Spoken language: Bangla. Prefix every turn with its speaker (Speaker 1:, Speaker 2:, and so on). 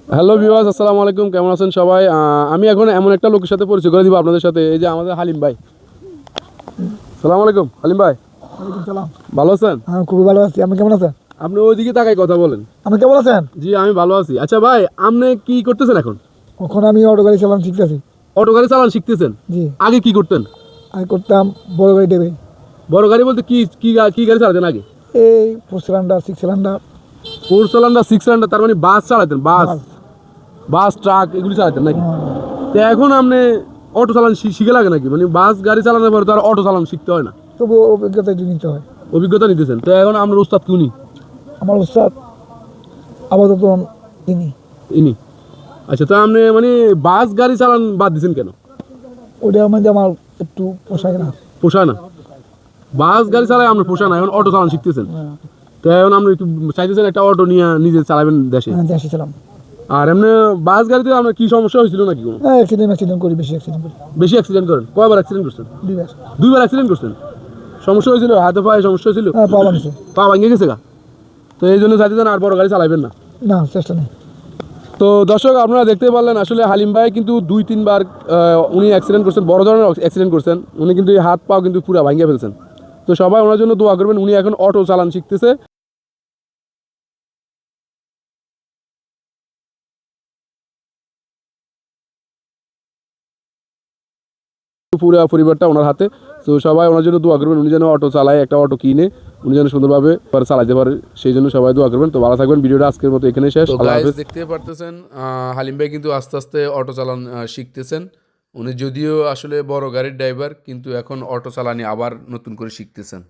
Speaker 1: হ্যালো ভিউয়ার্স, আসসালামু আলাইকুম। কেমন আছেন সবাই? আমি এখন এমন একটা লোকের সাথে পরিচয় করে দিব আপনাদের সাথে। এই যে আমাদের হালিম ভাই। আসসালামু আলাইকুম হালিম ভাই,
Speaker 2: ওয়ালাইকুম সালাম।
Speaker 1: ভালো আছেন?
Speaker 2: আমি খুবই ভালো আছি। আপনি কেমন আছেন?
Speaker 1: আপনি ওইদিকে তাকাই কথা বলেন।
Speaker 2: আপনি কেমন আছেন?
Speaker 1: জি আমি ভালো আছি। আচ্ছা ভাই, আপনি কি করতেছেন এখন?
Speaker 2: এখন আমি অটো গাড়ি চালানো শিখতেছি।
Speaker 1: অটো গাড়ি চালান শিখতেছেন?
Speaker 2: জি,
Speaker 1: আগে কি করতেন?
Speaker 2: আমি করতাম বড় গাড়ি ডেবে,
Speaker 1: বড় গাড়ি বলতে কি গাড়ি চালাতেন আগে?
Speaker 2: এই 4 সিলিন্ডার 6 সিলিন্ডার।
Speaker 1: 4 সিলিন্ডার 6 সিলিন্ডার, তার মানে বাস চালাতেন? বাস
Speaker 2: বাস।
Speaker 1: বাস ট্রাক এগুলি চালাতেন নাকি?
Speaker 2: হ্যাঁ।
Speaker 1: তো এখন আপনি অটো চালান শিখে লাগে নাকি? মানে বাস গাড়ি চালানোর পরে তো আর অটো চালানো শিখতে হয় না?
Speaker 2: তবু অভিজ্ঞতা একটু নিতে হয়।
Speaker 1: অভিজ্ঞতা নিতেছেন? তো এখন আপনার উস্তাদ কি উনি?
Speaker 2: আমার উস্তাদ আপাতত তিনি।
Speaker 1: ইনি? আচ্ছা, তো আপনি মানে বাস গাড়ি চালান বাদ দিছেন কেন?
Speaker 2: ওইটার মধ্যে আমার একটু পোষায় না।
Speaker 1: পোষায় না? বাস গাড়ি চালায় আপনার পোষায় না, এখন অটো চালান শিখতেছেন? তো এখন আপনি একটু চাইতেছেন একটা অটো নিয়ে নিজে চালাবেন দেশে।
Speaker 2: হ্যাঁ, দেশে ছিলাম।
Speaker 1: আর এমনি বাস গাড়িতে আপনার কি সমস্যা হয়েছিল নাকি কোনো?
Speaker 2: হ্যাঁ, অ্যাক্সিডেন্ট করি, বেশি অ্যাক্সিডেন্ট করি।
Speaker 1: বেশি অ্যাক্সিডেন্ট করেন? কয়বার অ্যাক্সিডেন্ট করছেন?
Speaker 2: 2 বার।
Speaker 1: 2বার অ্যাক্সিডেন্ট করছেন? সমস্যা হয়েছিল? হাতে পায়ে সমস্যা হয়েছিল?
Speaker 2: হ্যাঁ, পাওয়া নিছে।
Speaker 1: পা ভাঙে গেছে গা? তো এই জন্য চাইতেছেন আর বড় গাড়ি চালাবেন না?
Speaker 2: না, চেষ্টা নেই।
Speaker 1: তো দর্শক, আপনারা দেখতে পারলেন আসলে হালিম ভাই কিন্তু 2-3 বার উনি অ্যাক্সিডেন্ট করছেন, বড় ধরনের অ্যাক্সিডেন্ট করছেন। উনি কিন্তু এই হাত পাও কিন্তু পুরো ভাঙিয়ে ফেলছেন। তো সবাই ওনার জন্য দোয়া করবেন। উনি এখন অটো চালান শিখতেছে। পুরো পরিবারটা ওনার হাতে। তো সবাই ওনার জন্য দোয়া করবেন, উনি যেন অটো চালায়, একটা অটো কিনে উনি যেন সুন্দরভাবে চালাতে পারে, সেই জন্য সবাই দোয়া করবেন। তো ভালো থাকবেন। ভিডিওটা আজকের মতো এখানে শেষ। আল্লাহ হাফেজ। দেখতে পারতেছেন হালিম ভাই কিন্তু আস্তে আস্তে অটো চালান শিখতেছেন। উনি যদিও আসলে বড় গাড়ির ড্রাইভার, কিন্তু এখন অটো চালানি আবার নতুন করে শিখতেছেন।